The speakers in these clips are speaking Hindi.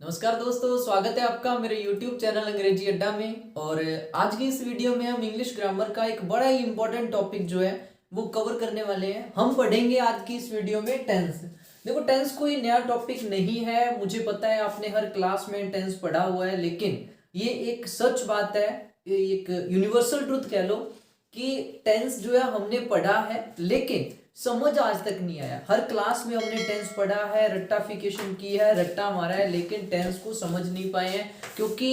नमस्कार दोस्तों, स्वागत है आपका मेरे YouTube चैनल अंग्रेजी अड्डा में। और आज की इस वीडियो में हम इंग्लिश ग्रामर का एक बड़ा ही इंपॉर्टेंट टॉपिक जो है वो कवर करने वाले हैं। हम पढ़ेंगे आज की इस वीडियो में टेंस। देखो, टेंस कोई नया टॉपिक नहीं है, मुझे पता है आपने हर क्लास में टेंस पढ़ा हुआ है, लेकिन ये एक सच बात है, एक यूनिवर्सल ट्रुथ कह लो कि टेंस जो है हमने पढ़ा है लेकिन समझ आज तक नहीं आया। हर क्लास में हमने टेंस पढ़ा है, रट्टाफिकेशन की है, रट्टा मारा है, लेकिन टेंस को समझ नहीं पाए हैं क्योंकि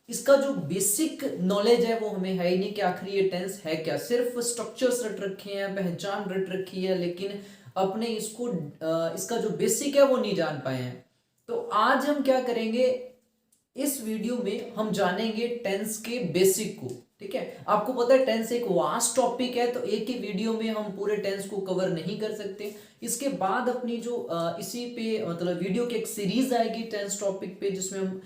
इसका जो बेसिक नॉलेज है वो हमें है ही नहीं कि आखिर ये टेंस है क्या। सिर्फ स्ट्रक्चर्स रट रखे हैं, पहचान रट रखी है, लेकिन अपने इसको इसका जो बेसिक है वो नहीं जान पाए हैं। तो आज हम क्या करेंगे, इस वीडियो में हम जानेंगे टेंस के बेसिक को। ठीक है, आपको पता है टेंस एक वास्ट टॉपिक है, तो एक ही वीडियो में हम पूरे टेंस को कवर नहीं कर सकते। इसके बाद अपनी जो इसी पे मतलब वीडियो की एक सीरीज आएगी टेंस टॉपिक पे, जिसमें हम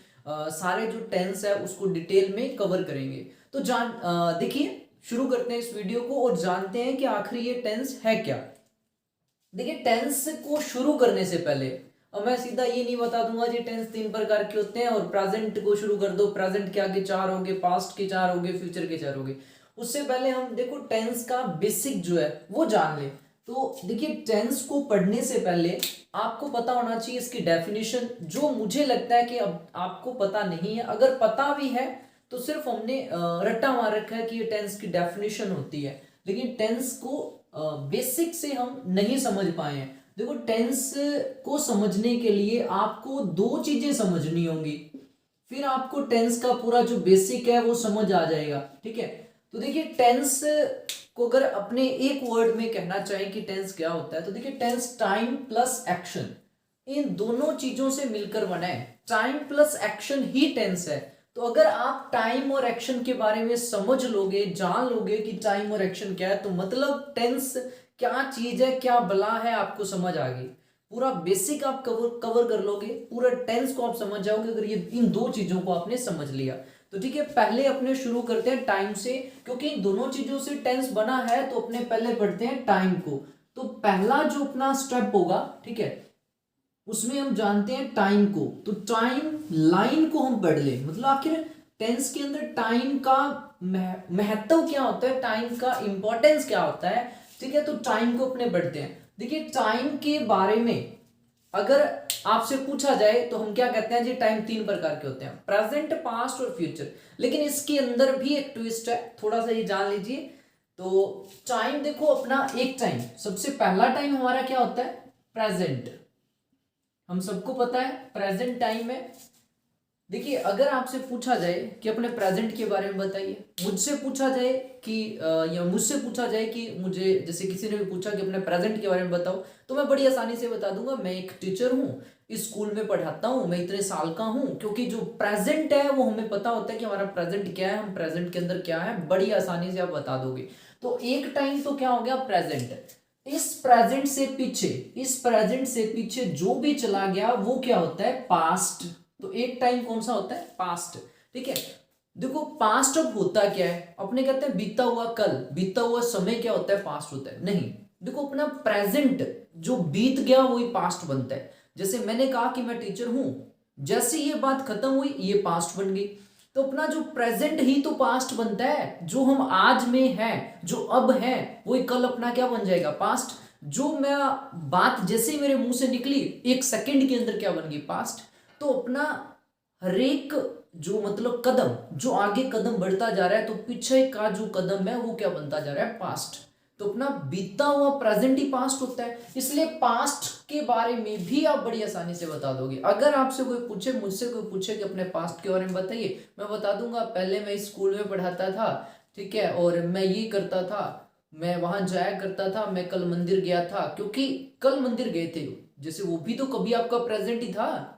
सारे जो टेंस है उसको डिटेल में कवर करेंगे। तो देखिए, शुरू करते हैं इस वीडियो को और जानते हैं कि आखिर ये टेंस है क्या। देखिए, टेंस को शुरू करने से पहले अब मैं सीधा ये नहीं बता दूंगा जी टेंस 3 प्रकार के होते हैं और प्रेजेंट को शुरू कर दो, प्रेजेंट के आगे 4 होंगे, पास्ट के 4 होंगे, फ्यूचर के 4 होंगे। उससे पहले हम देखो टेंस का बेसिक जो है वो जान ले। तो देखिए, टेंस को पढ़ने से पहले आपको पता होना चाहिए इसकी डेफिनेशन, जो मुझे लगता है कि अब आपको पता नहीं है। अगर पता भी है तो सिर्फ हमने रट्टा मार रखा है कि ये टेंस की डेफिनेशन होती है, लेकिन टेंस को बेसिक से हम नहीं समझ पाए हैं। देखो, टेंस को समझने के लिए आपको 2 चीजें समझनी होंगी, फिर आपको टेंस का पूरा जो बेसिक है वो समझ आ जाएगा। ठीक है, तो देखिए टेंस को अगर अपने एक वर्ड में कहना चाहें कि टेंस क्या होता है, तो देखिए टेंस टाइम प्लस एक्शन, इन दोनों चीजों से मिलकर बना है। टाइम प्लस एक्शन ही टेंस है। तो अगर आप टाइम और एक्शन के बारे में समझ लोगे, जान लोगे कि टाइम और एक्शन क्या है, तो मतलब टेंस क्या चीज है, क्या बला है, आपको समझ आ गई। पूरा बेसिक आप कवर कर लोगे, पूरा टेंस को आप समझ जाओगे अगर ये इन 2 चीजों को आपने समझ लिया। तो ठीक है, पहले अपने शुरू करते हैं टाइम से, क्योंकि इन दोनों चीजों से टेंस बना है। तो अपने पहले पढ़ते हैं टाइम को। तो पहला जो अपना स्टेप होगा, ठीक है, उसमें हम जानते हैं टाइम को। तो टाइम लाइन को हम पढ़ ले, मतलब आखिर टेंस के अंदर टाइम का महत्व क्या होता है, टाइम का इंपॉर्टेंस क्या होता है। ठीक है, तो टाइम को अपने पढ़ते हैं। देखिए, टाइम के बारे में अगर आपसे पूछा जाए तो हम क्या कहते हैं जी, टाइम 3 प्रकार के होते हैं, प्रेजेंट, पास्ट और फ्यूचर। लेकिन इसके अंदर भी एक ट्विस्ट है, थोड़ा सा ये जान लीजिए। तो टाइम देखो, अपना एक टाइम, सबसे पहला टाइम हमारा क्या होता है, प्रेजेंट। हम सबको पता है प्रेजेंट टाइम है। देखिए, अगर आपसे पूछा जाए कि अपने प्रेजेंट के बारे में बताइए, मुझसे पूछा जाए कि या मुझसे पूछा जाए कि मुझे, जैसे किसी ने भी पूछा कि अपने प्रेजेंट के बारे में बताओ, तो मैं बड़ी आसानी से बता दूंगा, मैं एक टीचर हूँ, इस स्कूल में पढ़ाता हूँ, मैं इतने साल का हूँ। क्योंकि जो प्रेजेंट है वो हमें पता होता है कि हमारा प्रेजेंट क्या है, हम प्रेजेंट के अंदर क्या है, बड़ी आसानी से आप बता दोगे। तो एक टाइम तो क्या हो गया, प्रेजेंट। इस प्रेजेंट से पीछे जो भी चला गया वो क्या होता है, पास्ट। तो एक टाइम कौन सा होता है, पास्ट। ठीक है, देखो पास्ट अब होता क्या है, अपने कहते हैं बीता हुआ कल, बीता हुआ समय क्या होता है, पास्ट होता है। नहीं, देखो अपना प्रेजेंट जो बीत गया वही पास्ट बनता है। जैसे मैंने कहा कि मैं टीचर हूं, जैसे ये बात खत्म हुई ये पास्ट बन गई। तो अपना जो प्रेजेंट ही तो पास्ट बनता है, जो हम आज में है, जो अब है, वही कल अपना क्या बन जाएगा, पास्ट। जो मैं बात जैसे ही मेरे मुंह से निकली 1 सेकंड के अंदर क्या बन गई, पास्ट। तो अपना हरेक जो मतलब कदम, जो आगे कदम बढ़ता जा रहा है, तो पीछे का जो कदम है वो क्या बनता जा रहा है, पास्ट। तो अपना बीता हुआ प्रेजेंट ही पास्ट होता है, इसलिए पास्ट के बारे में भी आप बड़ी आसानी से बता दोगे। अगर आपसे कोई पूछे, मुझसे कोई पूछे कि अपने पास्ट के बारे में बताइए, मैं बता दूंगा पहले मैं इस स्कूल में पढ़ाता था, ठीक है, और मैं ये करता था, मैं वहां जाया करता था, मैं कल मंदिर गया था। क्योंकि कल मंदिर गए थे, जैसे वो भी तो कभी आपका प्रेजेंट ही था।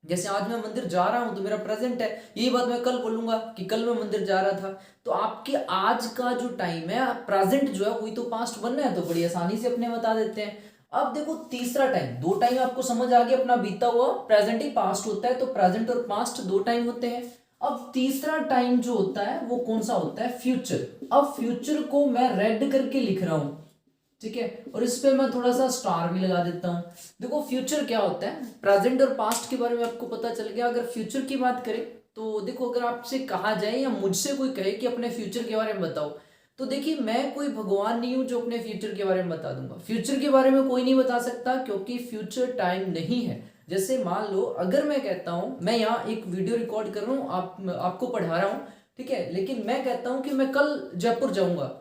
जैसे आज मैं मंदिर जा रहा हूं तो मेरा प्रेजेंट है, यही बात मैं कल बोलूंगा कि कल मैं मंदिर जा रहा था। तो आपके आज का जो टाइम है, प्रेजेंट जो है वही तो पास्ट बनना है, तो बड़ी आसानी से अपने बता देते हैं। अब देखो तीसरा टाइम, 2 टाइम आपको समझ आ गया, अपना बीता हुआ प्रेजेंट ही पास्ट होता है, तो प्रेजेंट और पास्ट 2 टाइम होते हैं। अब तीसरा टाइम जो होता है वो कौन सा होता है, फ्यूचर। अब फ्यूचर को मैं रेड करके लिख रहा हूं, ठीक है, और इस पे मैं थोड़ा सा स्टार भी लगा देता हूँ। देखो फ्यूचर क्या होता है, प्रेजेंट और पास्ट के बारे में आपको पता चल गया। अगर फ्यूचर की बात करें तो देखो, अगर आपसे कहा जाए या मुझसे कोई कहे कि अपने फ्यूचर के बारे में बताओ, तो देखिए मैं कोई भगवान नहीं हूं जो अपने फ्यूचर के बारे में बता दूंगा। फ्यूचर के बारे में कोई नहीं बता सकता, क्योंकि फ्यूचर टाइम नहीं है। जैसे मान लो अगर मैं कहता हूं, मैं यहाँ एक वीडियो रिकॉर्ड कर रहा हूँ, आपको पढ़ा रहा हूँ, ठीक है, लेकिन मैं कहता हूँ कि मैं कल जयपुर जाऊंगा।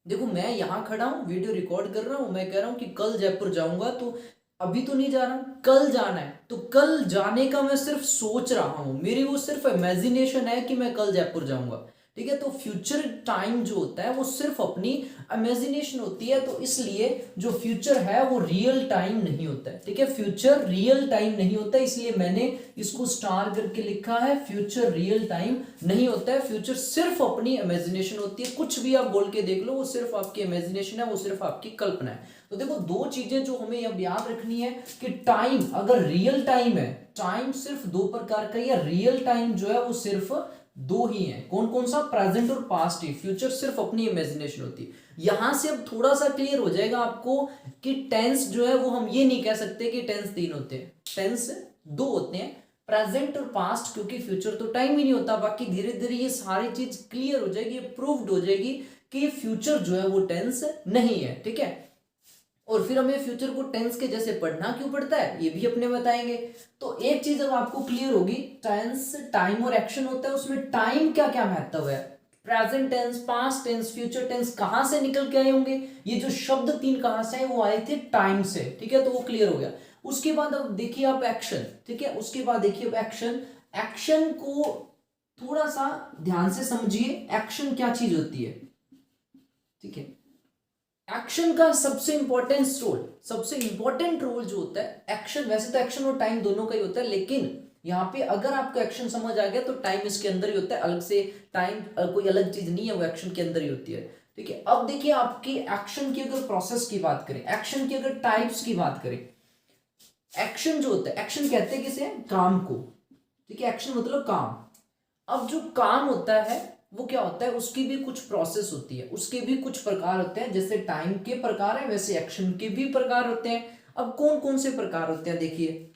देखो मैं यहाँ खड़ा हूँ, वीडियो रिकॉर्ड कर रहा हूँ, मैं कह रहा हूँ कि कल जयपुर जाऊंगा, तो अभी तो नहीं जा रहा, कल जाना है। तो कल जाने का मैं सिर्फ सोच रहा हूँ, मेरी वो सिर्फ इमेजिनेशन है कि मैं कल जयपुर जाऊंगा। ठीक है, तो फ्यूचर टाइम जो होता है वो सिर्फ अपनी इमेजिनेशन होती है, तो इसलिए जो फ्यूचर है वो रियल टाइम नहीं होता है। ठीक है, फ्यूचर रियल टाइम नहीं होता है, इसलिए मैंने इसको स्टार करके लिखा है। फ्यूचर रियल टाइम नहीं होता है, फ्यूचर सिर्फ अपनी इमेजिनेशन होती है। कुछ भी आप बोल के देख लो, वो सिर्फ आपकी इमेजिनेशन है, वो सिर्फ आपकी कल्पना है। तो देखो दो चीजें जो हमें अब याद रखनी है कि टाइम अगर रियल टाइम है, टाइम सिर्फ दो प्रकार का, या रियल टाइम जो है वो सिर्फ दो ही है। कौन कौन सा, प्रेजेंट और पास्ट ही। फ्यूचर सिर्फ अपनी इमेजिनेशन होती है। यहां से अब थोड़ा सा क्लियर हो जाएगा आपको कि टेंस जो है वो हम ये नहीं कह सकते कि टेंस तीन होते हैं, टेंस दो होते हैं, प्रेजेंट और पास्ट, क्योंकि फ्यूचर तो टाइम ही नहीं होता। बाकी धीरे धीरे ये सारी चीज क्लियर हो जाएगी, प्रूव्ड हो जाएगी कि फ्यूचर जो है वो टेंस नहीं है। ठीक है, और फिर हमें फ्यूचर को टेंस के जैसे पढ़ना क्यों पड़ता है ये भी अपने बताएंगे। तो एक चीज अब आपको क्लियर होगी, टेंस टाइम और एक्शन होता है, उसमें टाइम क्या क्या महत्व है। Present tense, past tense, future tense कहां से निकल के आए होंगे, ये जो शब्द तीन कहां से आए, वो आए थे टाइम से। ठीक है, तो वो क्लियर हो गया। उसके बाद अब देखिए आप एक्शन। ठीक है, उसके बाद देखिए अब एक्शन। एक्शन को थोड़ा सा ध्यान से समझिए, एक्शन क्या चीज होती है। ठीक है, एक्शन का सबसे इंपॉर्टेंट रोल जो होता है एक्शन, वैसे तो एक्शन और टाइम दोनों का ही होता है, लेकिन यहाँ पे अगर आपको एक्शन समझ आ गया तो टाइम इसके अंदर ही होता है, अलग से टाइम कोई अलग चीज नहीं है, वो एक्शन के अंदर ही होती है। ठीक है, अब देखिए आपकी एक्शन की अगर प्रोसेस की बात करें, एक्शन की अगर टाइप्स की बात करें, एक्शन जो होता है, एक्शन कहते हैं किसे, काम को। ठीक है, एक्शन मतलब काम। अब जो काम होता है वो क्या होता है, उसकी भी कुछ प्रोसेस होती है, उसके भी कुछ प्रकार होते हैं। जैसे टाइम के प्रकार है, वैसे एक्शन के भी प्रकार होते हैं। अब कौन कौन से प्रकार होते हैं देखिए,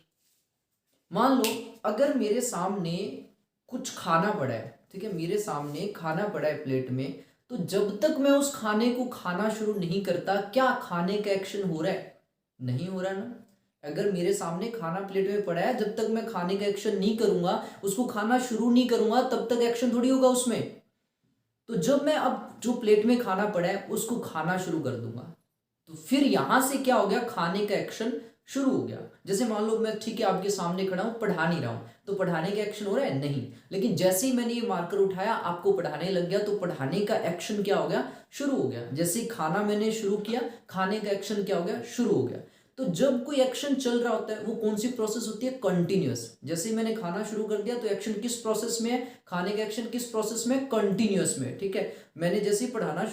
मान लो अगर मेरे सामने कुछ खाना पड़ा है, ठीक है, मेरे सामने खाना पड़ा है प्लेट में, तो जब तक मैं उस खाने को खाना शुरू नहीं करता, क्या खाने का एक्शन हो रहा है, नहीं हो रहा ना। अगर मेरे सामने खाना प्लेट में पड़ा है, जब तक मैं खाने का एक्शन नहीं करूंगा, उसको खाना शुरू नहीं करूंगा, तब तक एक्शन थोड़ी होगा उसमें। तो जब मैं अब जो प्लेट में खाना पड़ा है उसको खाना शुरू कर दूंगा, तो फिर यहां से क्या हो गया, खाने का एक्शन शुरू हो गया। जैसे मान लो मैं ठीक है आपके सामने खड़ा हूं, पढ़ा नहीं रहा हूं, तो पढ़ाने का एक्शन हो रहा है नहीं, लेकिन जैसे ही मैंने ये मार्कर उठाया, आपको पढ़ाने लग गया, तो पढ़ाने का एक्शन क्या हो गया, शुरू हो गया। जैसे ही खाना मैंने शुरू किया, खाने का एक्शन क्या हो गया, शुरू हो गया। तो जब कोई एक्शन चल रहा होता है वो कौन सी प्रोसेस होती है, कंटिन्यूअस। जैसे ही मैंने खाना शुरू कर दिया तो एक्शन किस प्रोसेस में है, खाने का एक्शन किस प्रोसेस में, कंटिन्यूअस में। ठीक है, मैंने जैसे ही पढ़ाना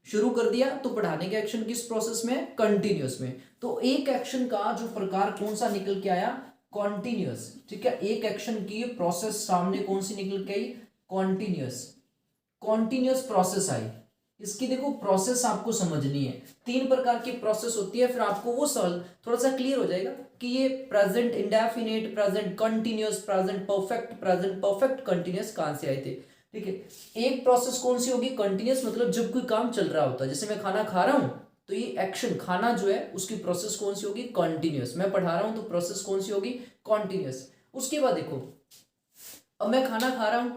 शुरू कर दिया तो पढ़ाने का एक्शन किस प्रोसेस में, कंटिन्यूअस में। तो एक एक्शन का जो प्रकार कौन सा निकल के आया, कॉन्टिन्यूअस। ठीक है, एक एक्शन की प्रोसेस सामने कौन सी निकल के आई, कॉन्टिन्यूअस प्रोसेस आई। इसकी देखो प्रोसेस आपको समझनी है, तीन प्रकार की प्रोसेस होती है, फिर आपको वो सॉल्व थोड़ा सा क्लियर हो जाएगा कि ये present indefinite, present continuous, present perfect continuous कहां से आए थे। ठीक है, एक प्रोसेस कौन सी होगी, कंटिन्यूअस, मतलब जब कोई काम चल रहा होता है, जैसे मैं खाना खा रहा हूं, तो ये एक्शन खाना जो है उसकी प्रोसेस कौन सी होगी, कंटिन्यूअस। मैं पढ़ा रहा हूं तो प्रोसेस कौन सी होगी, कंटिन्यूअस। उसके बाद देखो, अब मैं खाना खा रहा हूं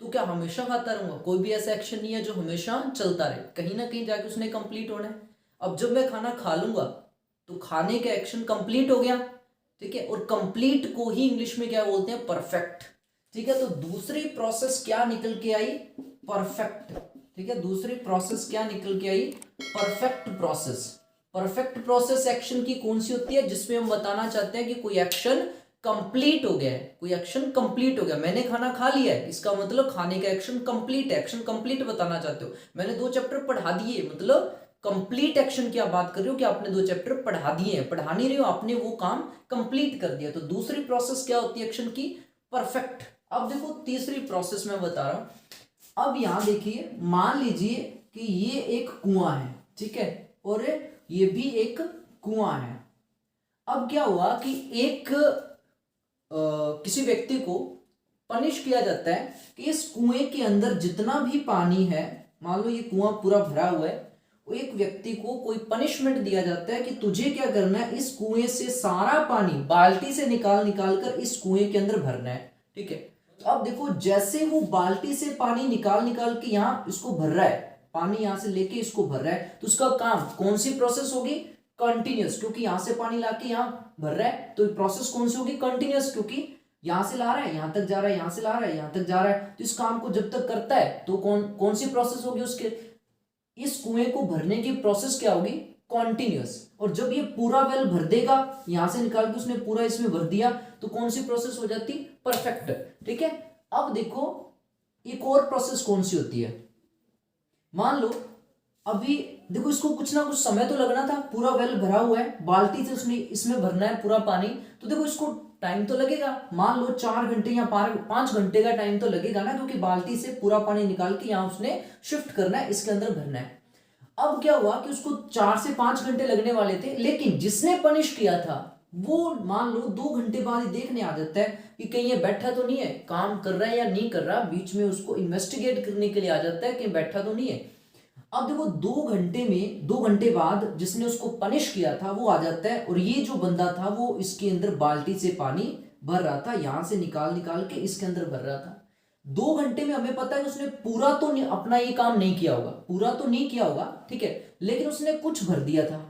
तो क्या हमेशा खाता रहूंगा, कोई भी ऐसा एक्शन नहीं है जो हमेशा चलता रहे, कहीं ना कहीं जाके उसने कंप्लीट होना है। अब जब मैं खाना खा लूंगा तो खाने का एक्शन कंप्लीट हो गया। ठीक है, और कंप्लीट को ही इंग्लिश में क्या बोलते हैं, परफेक्ट। ठीक है, तो दूसरी प्रोसेस क्या निकल के आई, परफेक्ट। ठीक है, दूसरी प्रोसेस क्या निकल के आई, perfect process. Perfect process action की कौन सी होती है, जिसमें हम बताना चाहते हैं कि कोई एक्शन कंप्लीट हो गया है, कोई एक्शन कंप्लीट हो गया। मैंने खाना खा लिया है, इसका मतलब खाने का एक्शन कंप्लीट है, एक्शन कंप्लीट बताना चाहते हो। मैंने 2 चैप्टर पढ़ा दिए, मतलब कंप्लीट एक्शन की आप बात कर रहे हो कि आपने 2 चैप्टर पढ़ा दिए हैं, पढ़ा नहीं रहे हो, आपने वो काम कंप्लीट कर दिया। तो दूसरी प्रोसेस क्या होती है एक्शन की, परफेक्ट। अब देखो तीसरी प्रोसेस मैं बता रहा हूं। अब यहां देखिए, मान लीजिए कि ये एक कुआं है, ठीक है, और ये भी एक कुआं है। अब क्या हुआ कि एक किसी व्यक्ति को पनिश किया जाता है कि इस कुएं के अंदर जितना भी पानी है, मान लो ये कुआं पूरा भरा हुआ है, वो एक व्यक्ति को कोई पनिशमेंट दिया जाता है कि तुझे क्या करना है, इस कुएं से सारा पानी बाल्टी से निकाल निकाल कर इस कुएं के अंदर भरना है। ठीक है, तो अब देखो जैसे वो बाल्टी से पानी निकाल निकाल के यहाँ इसको भर रहा है, पानी यहां से लेके इसको भर रहा है, तो उसका काम कौन सी प्रोसेस होगी, कंटिन्यूस, क्योंकि यहां से पानी लाके यहाँ भर रहा है, तो प्रोसेस कौन सी होगी, कंटिन्यूस, क्योंकि यहां से ला रहा है यहां तक जा रहा है, यहां से ला रहा है यहां तक जा रहा है। तो इस काम को जब तक करता है तो कौन सी प्रोसेस होगी उसके, इस कुएं को भरने की प्रोसेस क्या होगी, कॉन्टिन्यूस। और जब ये पूरा वेल भर देगा, यहां से निकाल के उसने पूरा इसमें भर दिया, तो कौन सी प्रोसेस हो जाती, परफेक्ट। ठीक है, अब देखो एक और प्रोसेस कौन सी होती है, मान लो अभी देखो इसको कुछ ना कुछ समय तो लगना था, पूरा वेल भरा हुआ है, बाल्टी से उसने इसमें भरना है पूरा पानी, तो देखो इसको टाइम तो लगेगा, मान लो 4 घंटे या 5 घंटे का टाइम तो लगेगा ना, क्योंकि बाल्टी से पूरा पानी निकाल के यहाँ उसने शिफ्ट करना है, इसके अंदर भरना है। अब क्या हुआ कि उसको 4 से 5 घंटे लगने वाले थे, लेकिन जिसने पनिश किया था वो मान लो 2 घंटे बाद ही देखने आ जाता है कि कहीं ये बैठा तो नहीं है, काम कर रहा है या नहीं कर रहा, बीच में उसको इन्वेस्टिगेट करने के लिए आ जाता है कि बैठा तो नहीं है। अब देखो 2 घंटे बाद जिसने उसको पनिश किया था वो आ जाता है, और ये जो बंदा था वो इसके अंदर बाल्टी से पानी भर रहा था, यहां से निकाल निकाल के इसके अंदर भर रहा था। 2 घंटे में हमें पता है कि उसने पूरा तो अपना ये काम नहीं किया होगा, पूरा तो नहीं किया होगा, ठीक है, लेकिन उसने कुछ भर दिया था।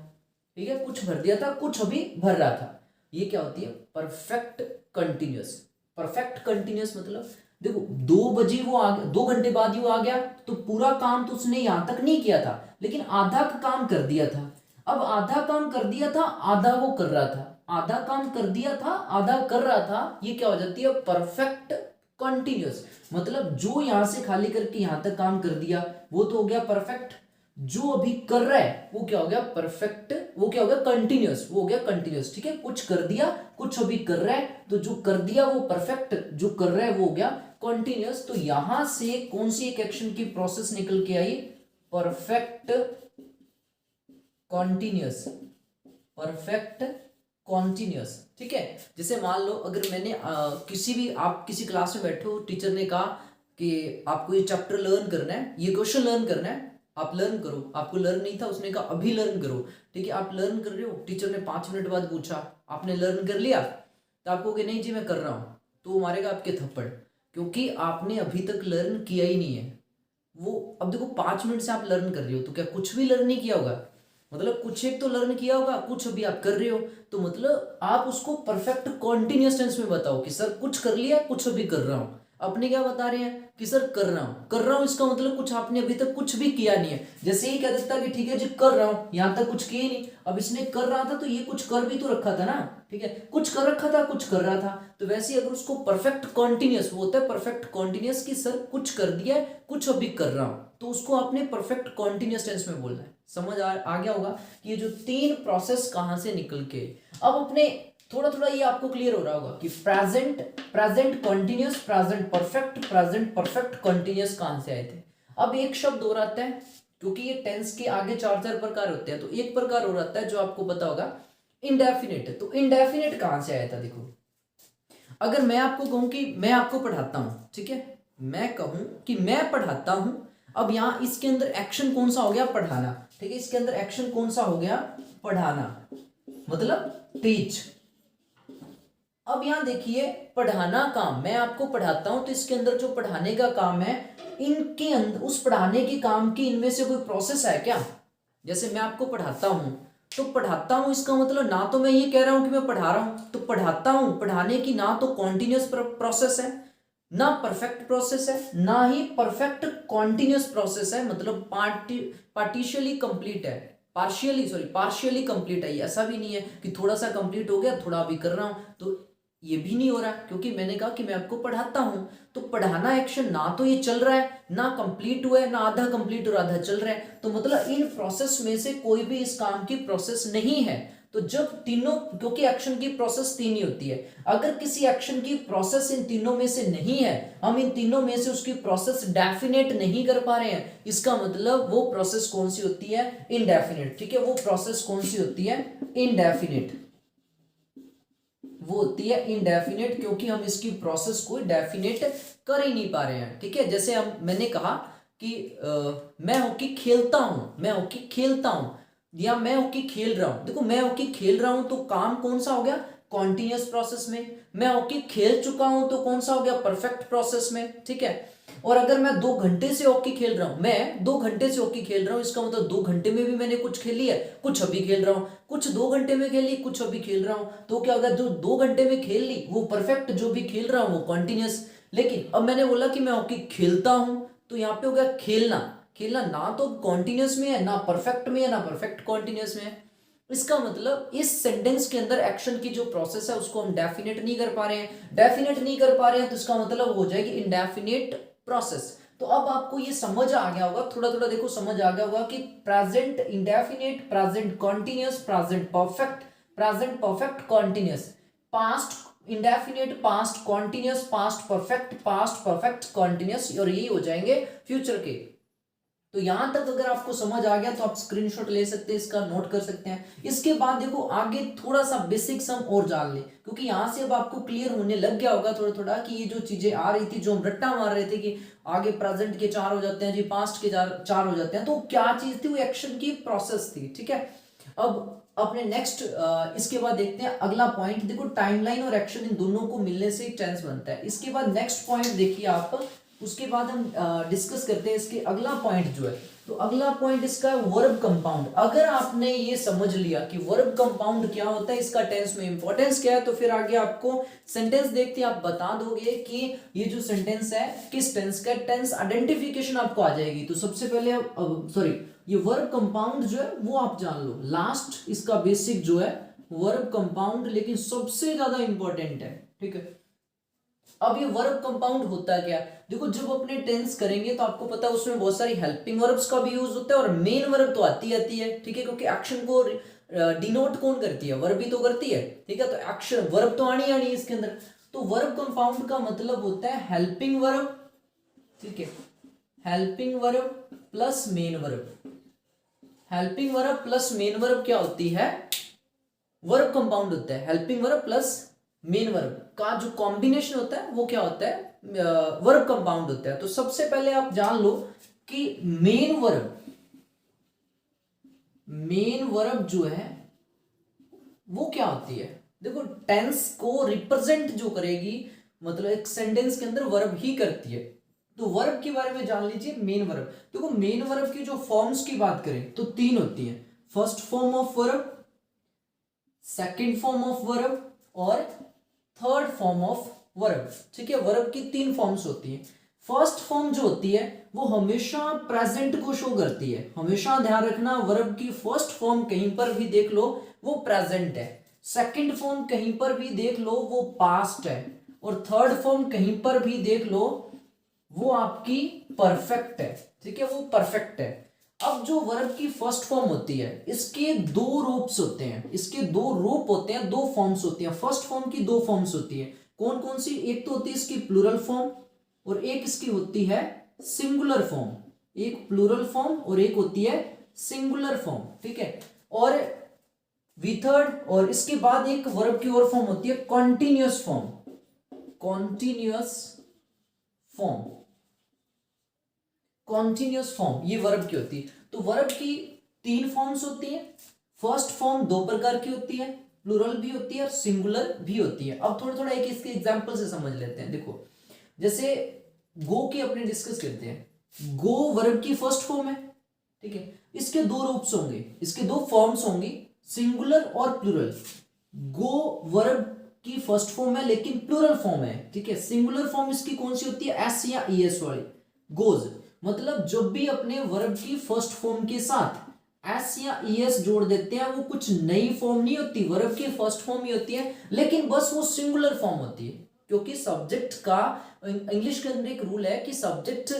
ठीक है, कुछ भर दिया था, कुछ अभी भर रहा था। ये क्या होती है, परफेक्ट कंटिन्यूअस। परफेक्ट कंटिन्यूअस मतलब देखो 2 बजे वो आ गया, 2 घंटे बाद ही वो आ गया, तो पूरा काम तो उसने यहां तक नहीं किया था, लेकिन आधा का काम कर दिया था। अब आधा काम कर दिया था, आधा वो कर रहा था, आधा काम कर दिया था, आधा कर रहा था, ये क्या हो जाती है, परफेक्ट कंटिन्यूअस। मतलब जो यहां से खाली करके यहां तक काम कर दिया वो तो हो गया परफेक्ट, जो अभी कर रहा है वो क्या हो गया, परफेक्ट, वो क्या हो गया, कंटिन्यूअस, वो हो गया कंटिन्यूअस। ठीक है, कुछ कर दिया, कुछ अभी कर रहा है, तो जो कर दिया वो परफेक्ट, जो कर रहा है वो हो गया कंटिन्यूअस। तो यहां से कौन सी एक एक्शन की प्रोसेस निकल के आई, परफेक्ट कॉन्टिन्यूअस, परफेक्ट कॉन्टिन्यूअस। ठीक है, जैसे मान लो अगर मैंने किसी भी, आप किसी क्लास में बैठे हो, टीचर ने कहा कि आपको ये चैप्टर लर्न करना है, ये क्वेश्चन लर्न करना है, आप लर्न करो, आपको लर्न नहीं था, उसने कहा अभी लर्न करो। ठीक है, आप लर्न कर रहे हो, टीचर ने 5 मिनट बाद पूछा आपने लर्न कर लिया, तो आप कहोगे नहीं जी मैं कर रहा हूं, तो वो मारेगा आपके थप्पड़, क्योंकि आपने अभी तक लर्न किया ही नहीं है। वो अब देखो 5 मिनट से आप लर्न कर रहे हो, तो क्या कुछ भी लर्न नहीं किया होगा, मतलब कुछ एक तो लर्न किया होगा, कुछ अभी आप कर रहे हो, तो मतलब आप उसको परफेक्ट कॉन्टिन्यूअस टेंस में बताओ कि सर कुछ कर लिया, कुछ अभी कर रहा हूं। अपने क्या बता रहे हैं कि सर कर रहा हूं, कर रहा हूं, इसका मतलब कुछ आपने अभी तक कुछ भी किया नहीं है। जैसे ही कह देता कि ठीक है जी कर रहा हूं, यहां तक कुछ किया ही नहीं, अब इसने कर रहा था तो ये कुछ कर भी तो रखा था ना, ठीक है, कुछ कर रखा था, कुछ कर रहा था। तो वैसे ही अगर उसको परफेक्ट कॉन्टिन्यूअस, वो होता है परफेक्ट कॉन्टिन्यूअस कि सर कुछ कर दिया है, कुछ अभी कर रहा हूं, तो उसको आपने परफेक्ट कॉन्टिन्यूअस टेंस में बोलना है। समझ आ गया होगा कि ये जो 3 प्रोसेस कहां से निकल के, अब अपने थोड़ा थोड़ा ये आपको क्लियर हो रहा होगा कि present continuous, present perfect continuous कहां से आए थे। अब एक शब्द और आता है, क्योंकि ये टेंस के आगे 4 प्रकार होते हैं, तो एक प्रकार और आता है जो आपको पता होगा, इंडेफिनिट। तो इंडेफिनिट कहां से आया था, देखो अगर मैं आपको कहूं कि मैं आपको पढ़ाता हूं, ठीक है, मैं कहूं कि मैं पढ़ाता हूं, अब यहां इसके अंदर एक्शन कौन सा हो गया, पढ़ाना। ठीक है, इसके अंदर एक्शन कौन सा हो गया, पढ़ाना, मतलब टीच। अब यहां देखिए पढ़ाना काम, मैं आपको पढ़ाता हूं, तो इसके अंदर जो पढ़ाने का काम है, इनके अंदर उस पढ़ाने के काम की इनमें से कोई प्रोसेस है क्या। जैसे मैं आपको पढ़ाता हूं, तो पढ़ाता हूं इसका मतलब ना तो मैं ये कह रहा हूं कि मैं पढ़ा रहा हूं, तो पढ़ाता हूं, पढ़ाने की ना तो कॉन्टिन्यूअस प्रोसेस है, ना परफेक्ट प्रोसेस है, ना ही परफेक्ट कॉन्टिन्यूअस प्रोसेस है, मतलब पार्टिशियली कंप्लीट है, पार्शियली कंप्लीट है। ऐसा भी नहीं है कि थोड़ा सा कंप्लीट हो गया, थोड़ा अभी कर रहा हूं, तो ये भी नहीं हो रहा, क्योंकि मैंने कहा कि मैं आपको पढ़ाता हूं, तो पढ़ाना एक्शन ना तो ये चल रहा है, ना कंप्लीट हुआ है, ना आधा कंप्लीट और आधा चल रहा है, तो मतलब इन प्रोसेस में से कोई भी इस काम की प्रोसेस नहीं है। तो जब तीनों, क्योंकि एक्शन की प्रोसेस तीन ही होती है, अगर किसी एक्शन की प्रोसेस इन तीनों में से नहीं है, हम इन तीनों में से उसकी प्रोसेस डेफिनेट नहीं कर पा रहे हैं, इसका मतलब वो प्रोसेस कौन सी होती है, इनडेफिनेट। ठीक है, वो प्रोसेस कौन सी होती है, इनडेफिनेट, वो होती है इनडेफिनेट, क्योंकि हम इसकी प्रोसेस को डेफिनेट कर ही नहीं पा रहे हैं। ठीक है, जैसे मैंने कहा कि मैं हॉकी खेलता हूं, मैं हॉकी खेलता हूं, या मैं हॉकी खेल रहा हूं। देखो, मैं हॉकी खेल रहा हूं तो काम कौन सा हो गया, कॉन्टिन्यूअस प्रोसेस में। मैं हॉकी खेल चुका हूं तो कौन सा हो गया, परफेक्ट प्रोसेस में। ठीक है, और अगर मैं 2 घंटे से हॉकी खेल रहा हूं, मैं 2 घंटे से हॉकी खेल रहा हूं, इसका मतलब 2 घंटे में भी मैंने कुछ खेली है, कुछ अभी खेल रहा हूं, कुछ 2 घंटे में खेली, कुछ अभी खेल रहा हूं। तो क्या होगा, जो 2 घंटे में खेल ली वो परफेक्ट, जो भी खेल रहा हूं वो कॉन्टिन्यूअस। लेकिन अब मैंने बोला कि मैं हॉकी खेलता हूं, तो यहाँ पे हो गया खेलना, खेलना ना तो कॉन्टिन्यूअस में है, ना परफेक्ट में है, ना परफेक्ट कॉन्टिन्यूअस में है। इसका मतलब इस सेंटेंस के अंदर एक्शन की जो प्रोसेस है उसको हम डेफिनेट नहीं कर पा रहे हैं, डेफिनेट नहीं कर पा रहे हैं, तो इसका मतलब हो जाएगी इनडेफिनेट प्रोसेस। तो अब आपको ये समझ आ गया होगा, थोड़ा थोड़ा देखो समझ आ गया होगा कि present indefinite, present continuous, present perfect, present perfect continuous, past indefinite, past continuous, past perfect continuous, और यही हो जाएंगे फ्यूचर के। तो यहां तक अगर आपको समझ आ गया तो आप स्क्रीनशॉट ले सकते हैं, इसका नोट कर सकते हैं। इसके बाद देखो आगे थोड़ा सा बेसिक सम और जान ले, क्योंकि यहां से अब आपको क्लियर होने लग गया होगा थोड़ा थोड़ा कि ये जो चीजें आ रही थी, जो हम रट्टा मार रहे थे कि आगे प्रेजेंट के 4 हो जाते हैं जी, पास्ट के 4 हो जाते हैं, तो क्या चीज थी, वो एक्शन की प्रोसेस थी। ठीक है, अब अपने नेक्स्ट इसके बाद देखते हैं अगला पॉइंट। देखो, टाइमलाइन और एक्शन इन दोनों को मिलने से टेंस बनता है। इसके बाद नेक्स्ट पॉइंट देखिए आप, उसके बाद हम डिस्कस करते हैं इसके अगला पॉइंट जो है। तो अगला पॉइंट इसका वर्ब कंपाउंड। अगर आपने ये समझ लिया कि वर्ब कंपाउंड क्या होता है, इसका टेंस में इंपॉर्टेंस क्या है, तो फिर आगे आपको सेंटेंस देखते आप बता दोगे कि ये जो सेंटेंस है किस टेंस का, टेंस आइडेंटिफिकेशन आपको आ जाएगी। तो सबसे पहले सॉरी, ये वर्ब कंपाउंड जो है वो आप जान लो, लास्ट इसका बेसिक जो है वर्ब कंपाउंड, लेकिन सबसे ज्यादा इंपॉर्टेंट है। ठीक है, अब ये वर्ब कंपाउंड होता है क्या, देखो जब अपने टेंस करेंगे तो आपको पता है उसमें बहुत सारी हेल्पिंग वर्ब्स का भी यूज होता है, और मेन वर्ब तो आती है। ठीक है, क्योंकि एक्शन को डिनोट कौन करती है, वर्ब ही तो करती है। ठीक है, तो एक्शन वर्ब तो आनी है इसके अंदर। तो वर्ब कंपाउंड का मतलब होता है हेल्पिंग वर्ब। ठीक है, helping verb plus main verb. Helping verb plus main verb क्या होती है, वर्ब कंपाउंड होता है। Helping verb plus main verb का जो कॉम्बिनेशन होता है वो क्या होता है, वर्ब कंपाउंड होता है। तो सबसे पहले आप जान लो कि मेन वर्ब जो है वो क्या होती है। देखो, टेंस को रिप्रेजेंट जो करेगी, मतलब एक सेंटेंस के अंदर वर्ब ही करती है। तो वर्ब के बारे में जान लीजिए, मेन वर्ब। देखो, मेन वर्ब की जो फॉर्म्स की बात करें तो 3 होती है, first form of verb, second form of verb और थर्ड फॉर्म ऑफ वर्ब। ठीक है, वर्ब की 3 फॉर्म्स होती हैं। फर्स्ट फॉर्म जो होती है वो हमेशा प्रेजेंट को शो करती है। हमेशा ध्यान रखना, वर्ब की फर्स्ट फॉर्म कहीं पर भी देख लो वो प्रेजेंट है, सेकंड फॉर्म कहीं पर भी देख लो वो पास्ट है, और थर्ड फॉर्म कहीं पर भी देख लो वो आपकी परफेक्ट है। ठीक है, वो परफेक्ट है। अब जो वर्ब की फर्स्ट फॉर्म होती है, इसके 2 रूप्स होते हैं, इसके 2 रूप होते हैं, 2 फॉर्म्स होती हैं। फर्स्ट फॉर्म की 2 फॉर्म्स होती है, कौन कौन सी, एक तो होती है इसकी प्लूरल फॉर्म और एक इसकी होती है सिंगुलर फॉर्म। एक प्लूरल फॉर्म और एक होती है सिंगुलर फॉर्म। ठीक है, और विथर्ड, और इसके बाद एक वर्ब की और फॉर्म होती है continuous form. Continuous form, continuous form ये वर्ब की होती है। तो वर्ब की 3 फॉर्म्स होती है। फर्स्ट फॉर्म 2 प्रकार की होती है, प्लूरल भी होती है और सिंगुलर भी होती है। अब थोड़ा थोड़ा एक इसके एग्जांपल से समझ लेते हैं। देखो, जैसे गो की अपने डिस्कस करते हैं। गो वर्ब की फर्स्ट फॉर्म है। ठीक है, इसके 2 रूप्स होंगे, इसके 2 फॉर्म्स होंगी, सिंगुलर और प्लूरल। गो वर्ब की फर्स्ट फॉर्म है लेकिन प्लूरल फॉर्म है। ठीक है, सिंगुलर फॉर्म इसकी कौन सी होती है, एस या ईएस वाली, गोज। मतलब जब भी अपने वर्ब की फर्स्ट फॉर्म के साथ एस या ईएस जोड़ देते हैं, वो कुछ नई फॉर्म नहीं होती, वर्ब की फर्स्ट फॉर्म ही होती है, लेकिन बस वो सिंगुलर फॉर्म होती है। क्योंकि सब्जेक्ट का, इंग्लिश के अंदर एक रूल है कि सब्जेक्ट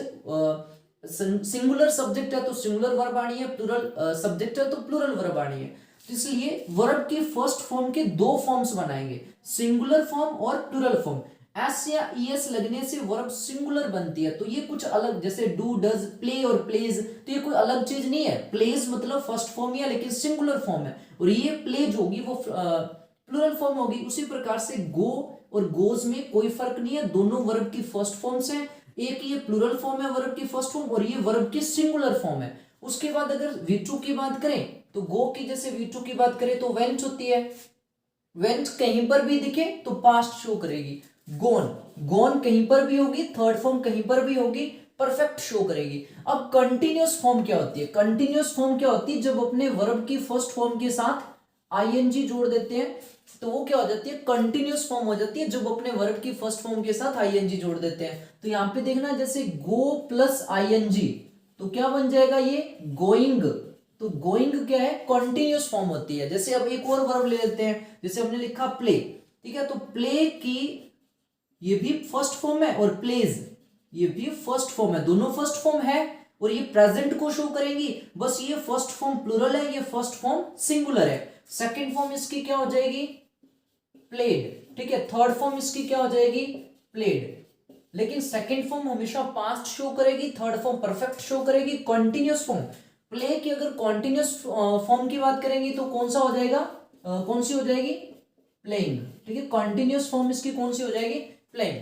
सिंगुलर सब्जेक्ट है तो सिंगुलर वर्ब आनी है, प्लूरल सब्जेक्ट है तो प्लूरल वर्ब आनी है। तो इसलिए वर्ब की फर्स्ट फॉर्म के दो फॉर्म्स बनाएंगे, सिंगुलर फॉर्म और प्लूरल फॉर्म। एस या ईएस लगने से वर्ब सिंगुलर बनती है, तो ये कुछ अलग, जैसे डू, डज, प्ले और प्लेज, तो ये कोई अलग चीज नहीं है। प्लेज मतलब फर्स्ट फॉर्म ही है लेकिन सिंगुलर फॉर्म है, और ये प्ले जो होगी वो प्लूरल फॉर्म होगी। उसी प्रकार से गो और गोज में कोई फर्क नहीं है, दोनों वर्ब की फर्स्ट फॉर्म्स हैं। एक ये प्लूरल फॉर्म है वर्ब की फर्स्ट फॉर्म, और ये वर्ब की सिंगुलर फॉर्म है। उसके बाद अगर V2 की बात करें तो गो की जैसे V2 की बात करें तो वेंट होती है, वेंट कहीं पर भी दिखे तो पास्ट शो करेगी। गोन, गोन कहीं पर भी होगी, थर्ड फॉर्म कहीं पर भी होगी, परफेक्ट शो करेगी। अब कंटिन्यूअस फॉर्म क्या होती है? कंटिन्यूअस फॉर्म क्या होती है? जब अपने वर्ब की फर्स्ट फॉर्म के साथ आईएनजी जोड़ देते हैं तो वो क्या हो जाती है? कंटिन्यूअस फॉर्म हो जाती है, जब अपने वर्ब की फर्स्ट फॉर्म के साथ आईएनजी जोड़ देते हैं। तो यहां पे देखना, जैसे गो प्लस आईएनजी तो क्या बन जाएगा? ये गोइंग। तो गोइंग क्या है? कॉन्टिन्यूस फॉर्म होती है। जैसे अब एक और वर्ब ले लेते हैं, जैसे हमने लिखा प्ले, ठीक है, तो प्ले की ये भी फर्स्ट फॉर्म है और प्लेज ये भी फर्स्ट फॉर्म है, दोनों फर्स्ट फॉर्म है, और ये प्रेजेंट को शो करेंगी। बस ये फर्स्ट फॉर्म प्लूरल है, ये फर्स्ट फॉर्म सिंगुलर है। सेकंड फॉर्म इसकी क्या हो जाएगी? प्लेड, ठीक है। थर्ड फॉर्म इसकी क्या हो जाएगी? प्लेड। लेकिन सेकंड फॉर्म हमेशा पास्ट शो करेगी, थर्ड फॉर्म परफेक्ट शो करेगी। कॉन्टिन्यूस फॉर्म, प्ले की अगर कॉन्टिन्यूस फॉर्म की बात करेंगे तो कौन सा हो जाएगा? कौन सी हो जाएगी? प्लेइंग, ठीक है। कॉन्टिन्यूस फॉर्म इसकी कौन सी हो जाएगी? प्लेइंग।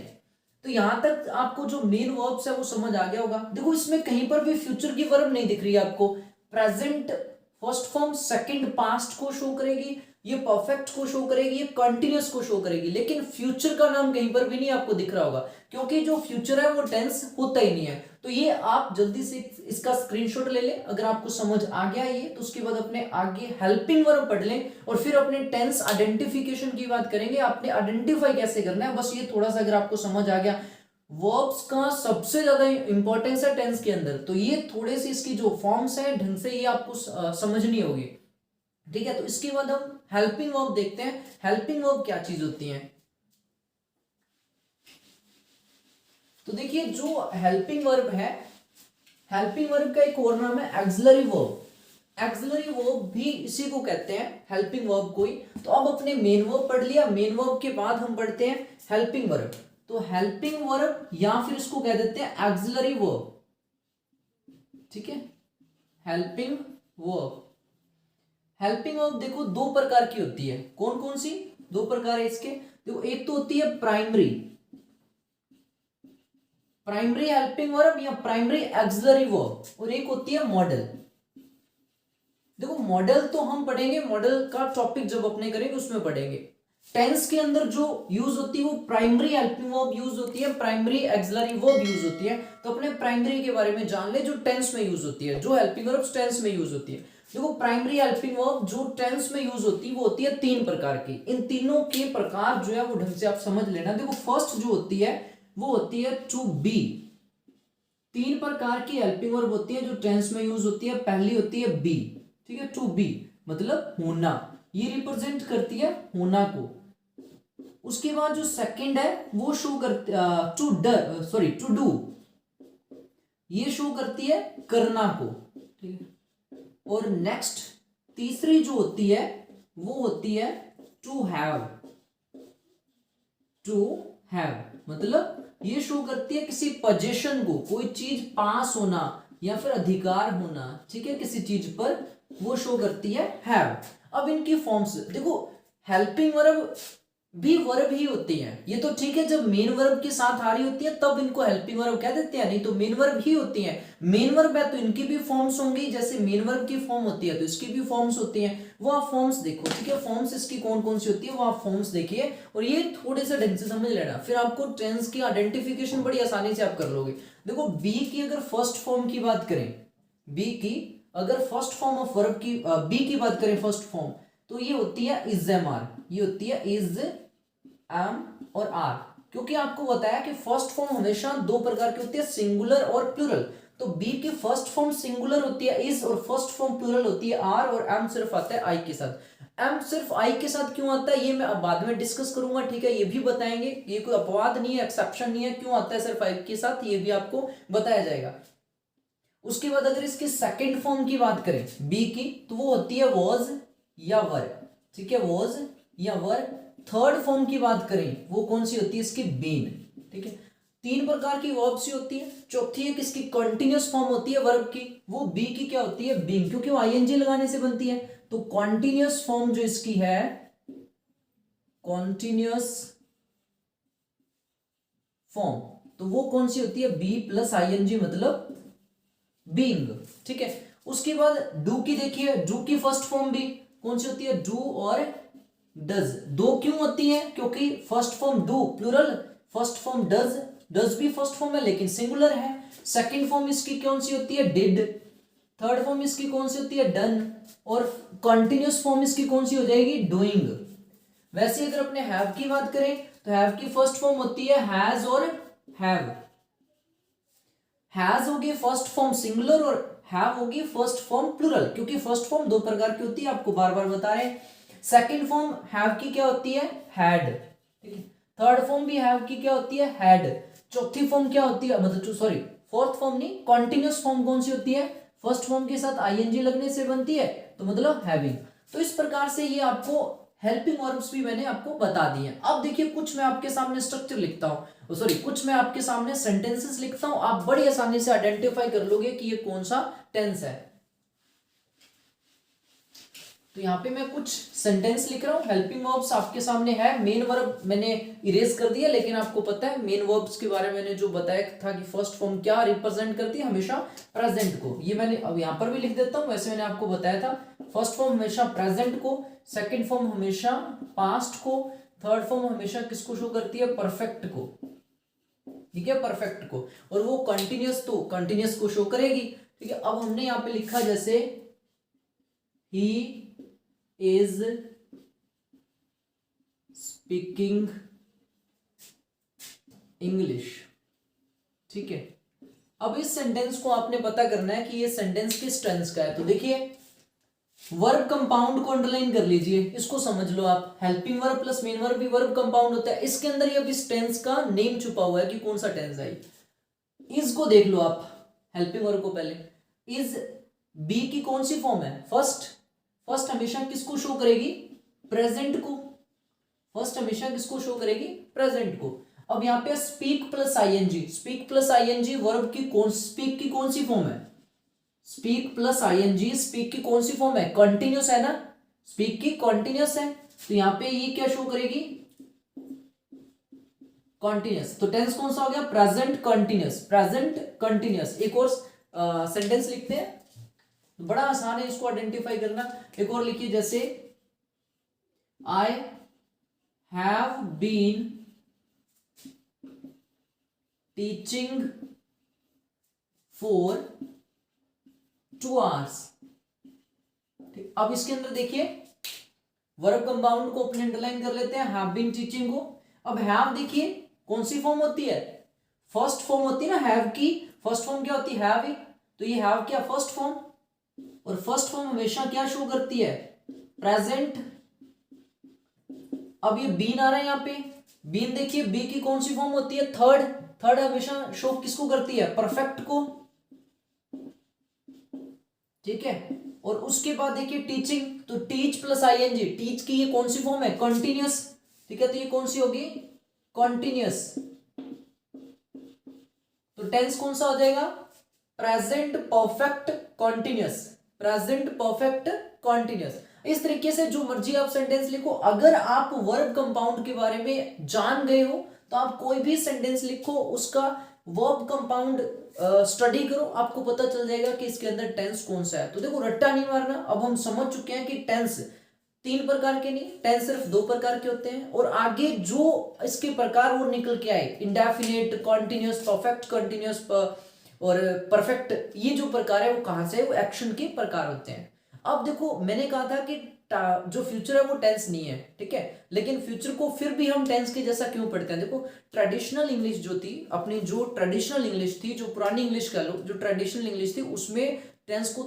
तो यहां तक आपको जो मेन वर्ब्स है वो समझ आ गया होगा। देखो इसमें कहीं पर भी फ्यूचर की वर्ब नहीं दिख रही है आपको। Present first form second past को शो करेगी, ये परफेक्ट को शो करेगी, ये कंटिन्यूअस को शो करेगी, लेकिन फ्यूचर का नाम कहीं पर भी नहीं आपको दिख रहा होगा, क्योंकि जो फ्यूचर है वो टेंस होता ही नहीं है। तो ये आप जल्दी से इसका स्क्रीनशॉट ले लें। अगर आपको समझ आ गया ये, तो उसके बाद अपने आगे हेल्पिंग वर्ब पढ़ लें, और फिर अपने टेंस आइडेंटिफिकेशन की बात करेंगे। आपने आइडेंटिफाई कैसे करना है, बस ये थोड़ा सा अगर आपको समझ आ गया। वर्ब्स का सबसे ज्यादा इंपॉर्टेंस है टेंस के अंदर, तो ये थोड़े से इसकी जो फॉर्म्स है ढंग से ये आपको समझनी होगी, ठीक है। तो इसके बाद हम हेल्पिंग वर्ब देखते हैं। हेल्पिंग वर्ब क्या चीज होती है? तो देखिए, जो हेल्पिंग वर्ब है, हेल्पिंग वर्ब का एक और नाम है एक्सिलरी वर्ब। एक्सिलरी वर्ब भी इसी को कहते हैं, हेल्पिंग वर्ब को ही। तो अब अपने मेन वर्ब पढ़ लिया, मेन वर्ब के बाद हम पढ़ते हैं हेल्पिंग वर्ब। तो हेल्पिंग वर्ब या फिर इसको कह देते हैं एक्सिलरी वर्ब, ठीक है। हेल्पिंग वर्ब, हेल्पिंग वर्ब देखो दो प्रकार की होती है। कौन कौन सी दो प्रकार है इसके? देखो, एक तो होती है प्राइमरी, प्राइमरी हेल्पिंग वर्ब या प्राइमरी एक्सिलरी वर्ब, और एक होती है मॉडल। देखो मॉडल तो हम पढ़ेंगे, मॉडल का टॉपिक जब अपने करेंगे उसमें पढ़ेंगे। टेंस के अंदर जो यूज होती है वो प्राइमरी हेल्पिंग वर्ब यूज होती है, प्राइमरी एक्सिलरी वर्ब यूज होती है। तो अपने प्राइमरी के बारे में जान ले, जो टेंस में यूज होती है, जो हेल्पिंग वर्ब टेंस में यूज होती है। देखो प्राइमरी हेल्पिंग वर्ब जो टेंस में यूज होती है वो होती है तीन प्रकार की। इन तीनों के प्रकार जो है वो ढंग से आप समझ लेना। देखो फर्स्ट जो होती है वो होती है टू बी। तीन प्रकार की हेल्पिंग वर्ब होती है जो टेंस में यूज होती है। पहली होती है बी, ठीक है, टू बी मतलब होना, ये रिप्रेजेंट करती है होना को। उसके बाद जो सेकंड है वो शो करती टू डू, ये शो करती है करना को, ठीक है। और नेक्स्ट तीसरी जो होती है वो होती है टू हैव। टू हैव मतलब ये शो करती है किसी पोजीशन को, कोई चीज पास होना या फिर अधिकार होना, ठीक है, किसी चीज पर, वो शो करती है हैव। अब इनकी फॉर्म्स देखो, हेल्पिंग वर्ब भी वर्ब ही होती है, ये तो ठीक है, जब मेन वर्ब के साथ आ रही होती है तब इनको हेल्पिंग वर्ब कह देते हैं, नहीं तो मेन वर्ब ही होती है। मेन वर्ब है तो इनकी भी फॉर्म्स होंगी, जैसे मेन वर्ब की फॉर्म होती है तो इसकी भी फॉर्म्स होती हैं। वो आप फॉर्म्स देखो, ठीक है, फॉर्म्स इसकी कौन कौन सी होती है वो आप फॉर्म्स देखिए, और ये थोड़े से ढंग से समझ लेना, फिर आपको टेंस की आइडेंटिफिकेशन बड़ी आसानी से आप कर लोगे। देखो बी की अगर फर्स्ट फॉर्म की बात करें, बी की अगर फर्स्ट फॉर्म ऑफ वर्ब की बी की बात करें फर्स्ट फॉर्म, तो ये होती है इज एम आर, ये होती है इज एम और आर। क्योंकि आपको बताया कि फर्स्ट फॉर्म हमेशा दो प्रकार की होती है, सिंगुलर और प्लूरल। तो बी की फर्स्ट फॉर्म सिंगुलर होती है इज, और फर्स्ट फॉर्म प्लूरल होती है आर, और एम सिर्फ आता है आई के साथ। एम सिर्फ आई के साथ क्यों आता है ये मैं अब बाद में डिस्कस करूंगा, ठीक है, ये भी बताएंगे, ये कोई अपवाद नहीं है, एक्सेप्शन नहीं है, क्यों आता है सिर्फ आई के साथ ये भी आपको बताया जाएगा। उसके बाद अगर इसकी सेकंड फॉर्म की बात करें बी की, तो वो होती है वॉज या वर, ठीक है, वॉज या वर। थर्ड फॉर्म की बात करें वो कौन सी होती है इसकी, बीन, ठीक है। तीन प्रकार की वर्ब्स ही होती है। चौथी एक इसकी कंटिन्यूअस फॉर्म होती है वर्ब की, वो बी की क्या होती है, बीइंग, क्योंकि वो आईएनजी लगाने से बनती है। तो कॉन्टिन्यूअस फॉर्म जो इसकी है, कॉन्टिन्यूअस फॉर्म, तो वो कौन सी होती है, बी प्लस आईएनजी मतलब बीइंग, ठीक है। उसके बाद डू की देखिए, डू की फर्स्ट फॉर्म भी कौन सी होती है, डू और डज। दो क्यों होती है, क्योंकि first form do plural, first form does, does भी फर्स्ट फॉर्म है लेकिन सिंगुलर है। सेकंड फॉर्म इसकी कौन सी होती है, डिड। थर्ड फॉर्म इसकी कौन सी होती है, डन। और कंटिन्यूअस फॉर्म इसकी कौन सी हो जाएगी, डूइंग। वैसे अगर अपने हैव की बात करें तो हैव की फर्स्ट फॉर्म होती है हैज और हैव। हैज होगी फर्स्ट फॉर्म सिंगुलर और हैव होगी फर्स्ट फॉर्म प्लूरल, क्योंकि फर्स्ट फॉर्म दो प्रकार की होती है, आपको बार बार बता रहे हैं। सेकंड फॉर्म हैव की क्या होती है, हैड, ठीक है। थर्ड फॉर्म भी हैव की क्या होती है, हैड। चौथी फॉर्म क्या होती है, मतलब सॉरी फोर्थ फॉर्म नहीं, कॉन्टिन्यूअस फॉर्म कौन सी होती है, फर्स्ट फॉर्म के साथ आईएनजी लगने से बनती है, तो मतलब हैविंग। तो इस प्रकार से ये आपको हेल्पिंग वर्ब्स भी मैंने आपको बता दिए। अब देखिए कुछ मैं आपके सामने स्ट्रक्चर लिखता हूँ, सॉरी कुछ मैं आपके सामने सेंटेंसेस लिखता हूँ, आप बड़ी आसानी से आइडेंटिफाई कर लोगे कि ये कौन सा टेंस है। तो यहाँ पे मैं कुछ सेंटेंस लिख रहा हूँ, हेल्पिंग वर्ब्स आपके सामने है। मेन वर्ब मैंने इरेज कर दिया, लेकिन आपको पता है मेन वर्ब्स के बारे में मैंने जो बताया था कि फर्स्ट फॉर्म क्या रिप्रेजेंट करती है, हमेशा प्रेजेंट को। ये मैंने अब यहाँ पर भी लिख देता हूँ, वैसे मैंने आपको बताया था फर्स्ट फॉर्म हमेशा प्रेजेंट को, सेकेंड फॉर्म हमेशा पास्ट को, थर्ड फॉर्म हमेशा किसको शो करती है, परफेक्ट को, ठीक है, परफेक्ट को। और वो कंटिन्यूअस तो कंटिन्यूअस को शो करेगी, ठीक है। अब हमने यहाँ पे लिखा जैसे ही इज स्पीकिंग इंग्लिश, ठीक है। अब इस सेंटेंस को आपने पता करना है कि ये सेंटेंस किस टेंस का है। तो देखिए वर्ब कंपाउंड को अंडरलाइन कर लीजिए, इसको समझ लो आप। Helping verb plus main verb भी वर्ब कंपाउंड होता है, इसके अंदर ही अब इस टेंस का नेम छुपा हुआ है कि कौन सा टेंस है। इज को देख लो आप, हेल्पिंग वर्ब को पहले, इज बी की कौन सी फॉर्म है, फर्स्ट। फर्स्ट हमेशा किसको शो करेगी, प्रेजेंट को। फर्स्ट हमेशा किसको शो करेगी, प्रेजेंट को। अब यहाँ पे speak plus ING, speak plus ING verb की कौन, स्पीक की कौन सी फॉर्म है, स्पीक प्लस आईएनजी स्पीक की कौन सी फॉर्म है, कंटिन्यूअस है ना, स्पीक की कंटिन्यूअस है, तो यहाँ पे ये क्या शो करेगी, कंटिन्यूअस। तो टेंस कौन सा हो गया, प्रेजेंट कंटिन्यूअस, प्रेजेंट कंटिन्यूअस। एक और सेंटेंस लिखते हैं, बड़ा आसान है इसको आइडेंटिफाई करना। एक और लिखिए जैसे I have been teaching for 2 hours, ठीक। अब इसके अंदर देखिए वर्ब कंपाउंड को अपने अंडरलाइन कर लेते हैं, हैव बीन टीचिंग को। अब हैव देखिए कौन सी फॉर्म होती है, फर्स्ट फॉर्म होती है ना हैव की, फर्स्ट फॉर्म क्या होती है, हैव ही। तो ये हैव क्या, फर्स्ट फॉर्म, और फर्स्ट फॉर्म हमेशा क्या शो करती है, प्रेजेंट। अब ये बीन आ रहा है यहाँ पे, बीन देखिए बी की कौन सी फॉर्म होती है, थर्ड। थर्ड हमेशा शो किसको करती है, परफेक्ट को, ठीक है। और उसके बाद देखिए टीचिंग, तो टीच प्लस आईएनजी, टीच की ये कौन सी फॉर्म है, कंटिन्यूअस, ठीक है। तो ये कौन सी होगी, कंटिन्यूअस। तो टेंस कौन सा हो जाएगा, present perfect continuous, present perfect continuous. इस तरीके से जो मर्जी आप सेंटेंस लिखो, अगर आप वर्ब कंपाउंड के बारे में जान गए हो तो आप कोई भी सेंटेंस लिखो, उसका वर्ब कंपाउंड स्टडी करो, आपको पता चल जाएगा कि इसके अंदर टेंस कौन सा है। तो देखो रट्टा नहीं मारना, अब हम समझ चुके हैं कि टेंस 3 प्रकार के नहीं, टेंस सिर्फ 2 प्रकार के होते हैं। और आगे जो इसके प्रकार वो निकल के आए, इंडेफिनिट, कॉन्टिन्यूअस, परफेक्ट कंटिन्यूअस और परफेक्ट, ये जो प्रकार है वो कहां से है, वो एक्शन के प्रकार होते हैं। अब देखो मैंने कहा था कि जो फ्यूचर है वो टेंस नहीं है, ठीक है, लेकिन फ्यूचर को फिर भी हम टेंस के जैसा क्यों पढ़ते हैं। देखो ट्रेडिशनल इंग्लिश जो थी अपनी, जो ट्रेडिशनल इंग्लिश थी, जो पुरानी इंग्लिश कह लो, जो ट्रेडिशनल इंग्लिश थी, उसमें टेंस को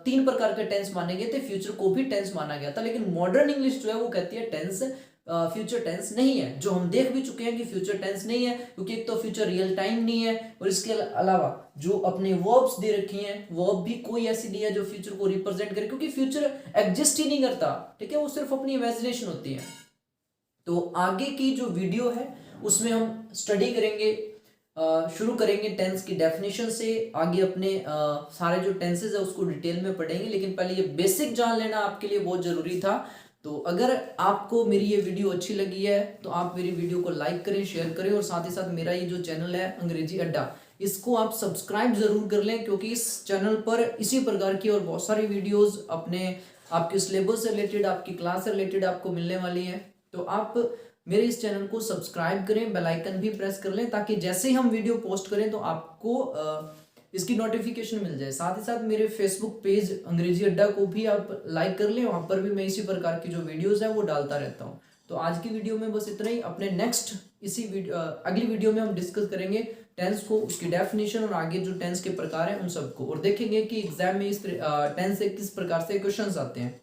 3 प्रकार के टेंस माने गए थे, फ्यूचर को भी टेंस माना गया था। लेकिन मॉडर्न इंग्लिश जो है वो कहती है टेंस फ्यूचर टेंस नहीं है, जो हम देख भी चुके हैं कि फ्यूचर टेंस नहीं है, क्योंकि एक तो फ्यूचर रियल टाइम नहीं है और इसके अलावा जो अपने वर्ब्स दे रखी हैं वर्ब भी कोई ऐसी नहीं है जो फ्यूचर को रिप्रेजेंट करे, क्योंकि फ्यूचर एग्जिस्ट ही नहीं करता, ठीक है, वो सिर्फ अपनी इमेजिनेशन होती है। तो आगे की जो वीडियो है उसमें हम स्टडी करेंगे, शुरू करेंगे टेंस की डेफिनेशन से, आगे अपने सारे जो टेंसेज है उसको डिटेल में पढ़ेंगे, लेकिन पहले ये बेसिक जान लेना आपके लिए बहुत ज़रूरी था। तो अगर आपको मेरी ये वीडियो अच्छी लगी है तो आप मेरी वीडियो को लाइक करें, शेयर करें, और साथ ही साथ मेरा ये जो चैनल है अंग्रेजी अड्डा, इसको आप सब्सक्राइब ज़रूर कर लें, क्योंकि इस चैनल पर इसी प्रकार की और बहुत सारी वीडियोज़ अपने आपके सिलेबस से रिलेटेड, आपकी क्लास से रिलेटेड आपको मिलने वाली हैं। तो आप मेरे इस चैनल को सब्सक्राइब करें, बेल आइकन भी प्रेस कर लें, ताकि जैसे ही हम वीडियो पोस्ट करें तो आपको इसकी नोटिफिकेशन मिल जाए। साथ ही साथ मेरे फेसबुक पेज अंग्रेजी अड्डा को भी आप लाइक कर लें, वहाँ पर भी मैं इसी प्रकार की जो वीडियोज़ है वो डालता रहता हूँ। तो आज की वीडियो में बस इतना ही। अपने नेक्स्ट अगली वीडियो में हम डिस्कस करेंगे टेंस को, उसकी डेफिनेशन और आगे जो टेंस के प्रकार हैं उन सबको, और देखेंगे कि एग्जाम में इस टेंस से किस प्रकार से क्वेश्चंस आते हैं।